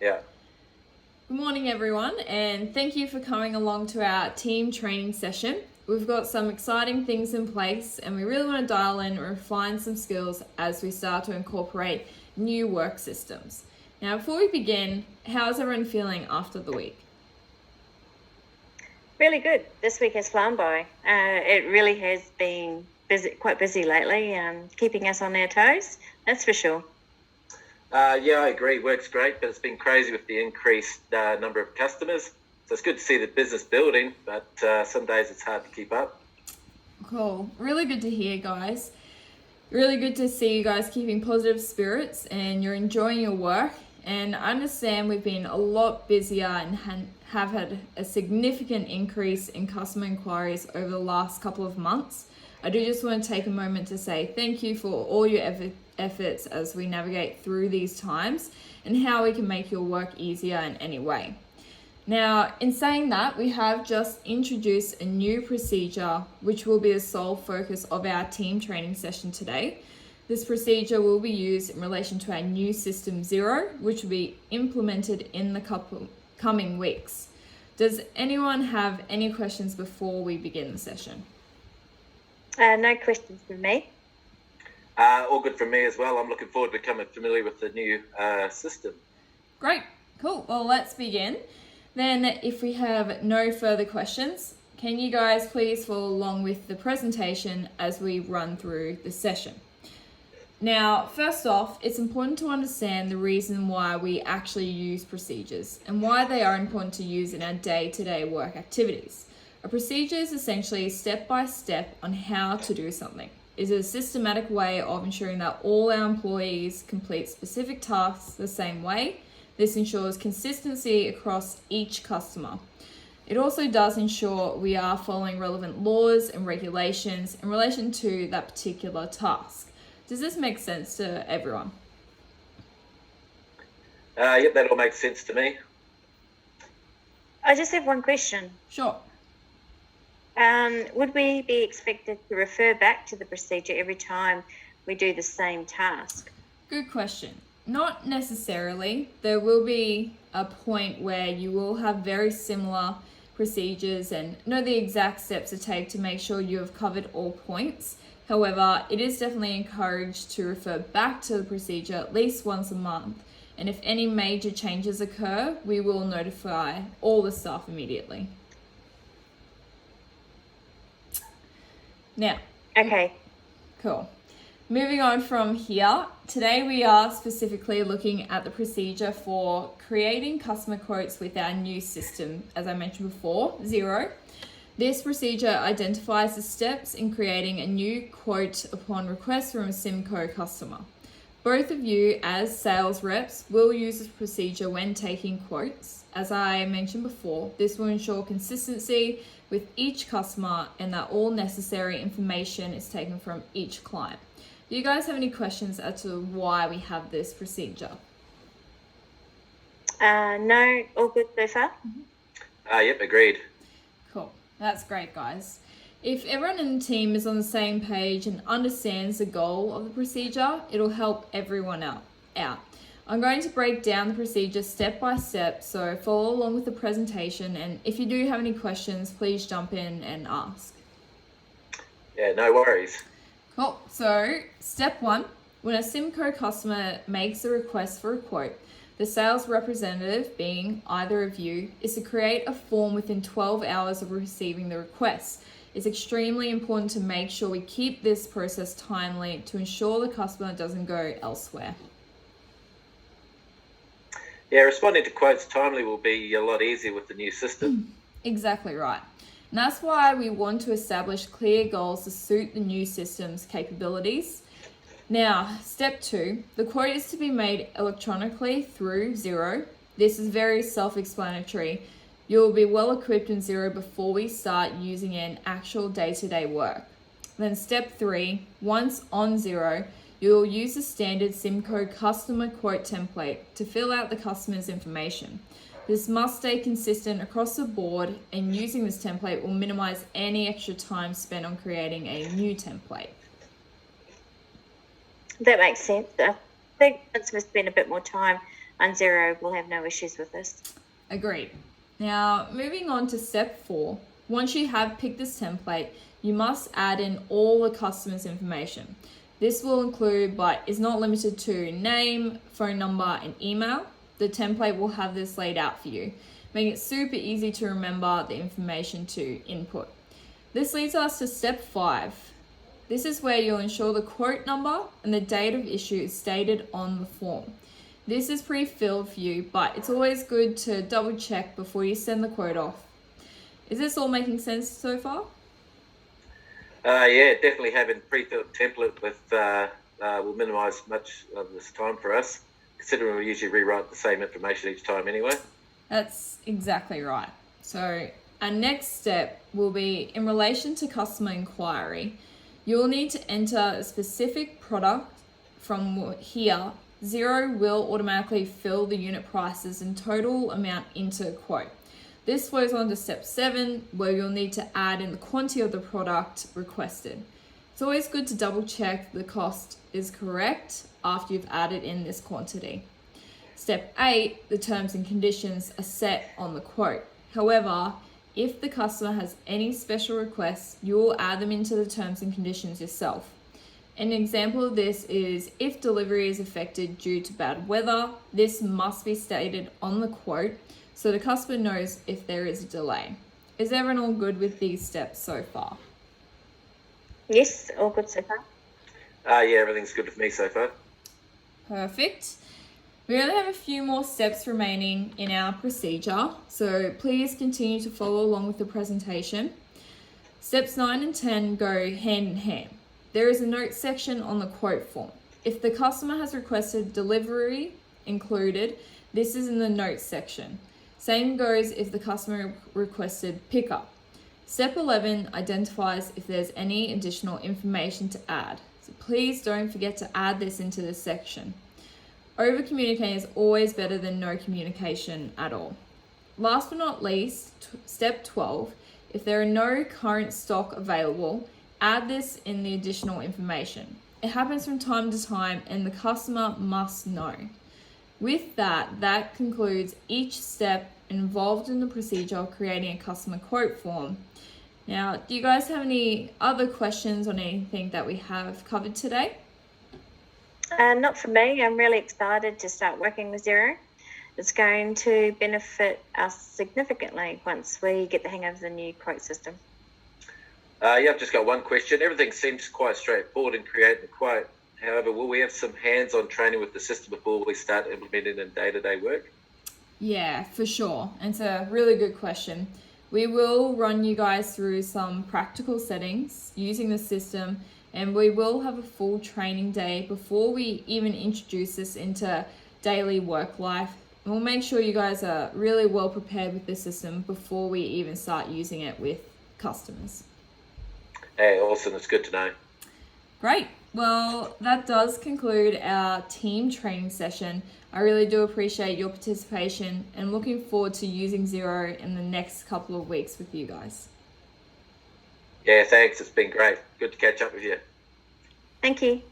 Yeah. Good morning, everyone, and thank you for coming along to our team training session. We've got some exciting things in place, and we really want to dial in and refine some skills as we start to incorporate new work systems. Now, before we begin, how's everyone feeling after the week? Really good. This week has flown by. It really has been quite busy lately, keeping us on our toes, that's for sure. Yeah, I agree. Work's great, but it's been crazy with the increased number of customers. So it's good to see the business building, but some days it's hard to keep up. Cool. Really good to hear, guys. Really good to see you guys keeping positive spirits and you're enjoying your work. And I understand we've been a lot busier and have had a significant increase in customer inquiries over the last couple of months. I do just want to take a moment to say thank you for all your efforts as we navigate through these times and how we can make your work easier in any way. Now, in saying that, we have just introduced a new procedure which will be the sole focus of our team training session today. This procedure will be used in relation to our new system 0, which will be implemented in the coming weeks. Does anyone have any questions before we begin the session? No questions from me. All good from me as well. I'm looking forward to becoming familiar with the new system. Great, cool. Well, let's begin. Then if we have no further questions, can you guys please follow along with the presentation as we run through the session? Now, first off, it's important to understand the reason why we actually use procedures and why they are important to use in our day-to-day work activities. A procedure is essentially step-by-step on how to do something. It is a systematic way of ensuring that all our employees complete specific tasks the same way. This ensures consistency across each customer. It also does ensure we are following relevant laws and regulations in relation to that particular task. Does this make sense to everyone? Yep, that all makes sense to me. I just have one question. Sure. Would we be expected to refer back to the procedure every time we do the same task? Good question. Not necessarily. There will be a point where you will have very similar procedures and know the exact steps to take to make sure you have covered all points. However, it is definitely encouraged to refer back to the procedure at least once a month. And if any major changes occur, we will notify all the staff immediately. Now. Okay. Cool. Moving on from here, today we are specifically looking at the procedure for creating customer quotes with our new system, as I mentioned before, 0. This procedure identifies the steps in creating a new quote upon request from a Simco customer. Both of you as sales reps will use this procedure when taking quotes. As I mentioned before, this will ensure consistency with each customer and that all necessary information is taken from each client. Do you guys have any questions as to why we have this procedure? No, all good so far. Yep, agreed. Cool. That's great, guys. If everyone in the team is on the same page and understands the goal of the procedure, it'll help everyone out. I'm going to break down the procedure step by step, so follow along with the presentation, and if you do have any questions, please jump in and ask. Yeah, no worries. Cool. So, step 1, when a Simco customer makes a request for a quote, the sales representative, being either of you, is to create a form within 12 hours of receiving the request. It's extremely important to make sure we keep this process timely to ensure the customer doesn't go elsewhere. Yeah, responding to quotes timely will be a lot easier with the new system. Exactly right. And that's why we want to establish clear goals to suit the new system's capabilities. Now, step 2, the quote is to be made electronically through 0. This is very self-explanatory. You'll be well equipped in 0 before we start using it in actual day-to-day work. Then step 3, once on 0, you'll use the standard Simco customer quote template to fill out the customer's information. This must stay consistent across the board, and using this template will minimize any extra time spent on creating a new template. That makes sense. I think once we spend a bit more time on Xero will have no issues with this. Agreed. Now, moving on to step 4. Once you have picked this template, you must add in all the customer's information. This will include, but is not limited to, name, phone number, and email. The template will have this laid out for you, making it super easy to remember the information to input. This leads us to step 5. This is where you'll ensure the quote number and the date of issue is stated on the form. This is pre-filled for you, but it's always good to double check before you send the quote off. Is this all making sense so far? Yeah, definitely having pre-filled template will minimise much of this time for us, considering we usually rewrite the same information each time anyway. That's exactly right. So our next step will be in relation to customer inquiry. You'll need to enter a specific product. From here, Xero will automatically fill the unit prices and total amount into a quote. This flows on to step 7, where you'll need to add in the quantity of the product requested. It's always good to double check the cost is correct after you've added in this quantity. Step 8, the terms and conditions are set on the quote. However, if the customer has any special requests, you will add them into the terms and conditions yourself. An example of this is if delivery is affected due to bad weather, this must be stated on the quote so the customer knows if there is a delay. Is everyone all good with these steps so far? Yes, all good so far. Yeah, everything's good with me so far. Perfect. We only have a few more steps remaining in our procedure, so please continue to follow along with the presentation. Steps 9 and 10 go hand in hand. There is a note section on the quote form. If the customer has requested delivery included, this is in the notes section. Same goes if the customer requested pickup. Step 11 identifies if there's any additional information to add. So please don't forget to add this into this section. Over communicating is always better than no communication at all. Last but not least, step 12, if there are no current stock available, add this in the additional information. It happens from time to time and the customer must know. With that concludes each step involved in the procedure of creating a customer quote form. Now, do you guys have any other questions on anything that we have covered today? Not for me. I'm really excited to start working with Xero. It's going to benefit us significantly once we get the hang of the new quote system. Yeah, I've just got one question. Everything seems quite straightforward in creating the quote. However, will we have some hands-on training with the system before we start implementing in day-to-day work? Yeah, for sure. And it's a really good question. We will run you guys through some practical settings using the system, and we will have a full training day before we even introduce this into daily work life. And we'll make sure you guys are really well prepared with the system before we even start using it with customers. Hey, awesome. It's good to know. Great. Well, that does conclude our team training session. I really do appreciate your participation and looking forward to using Xero in the next couple of weeks with you guys. Yeah, thanks. It's been great. Good to catch up with you. Thank you.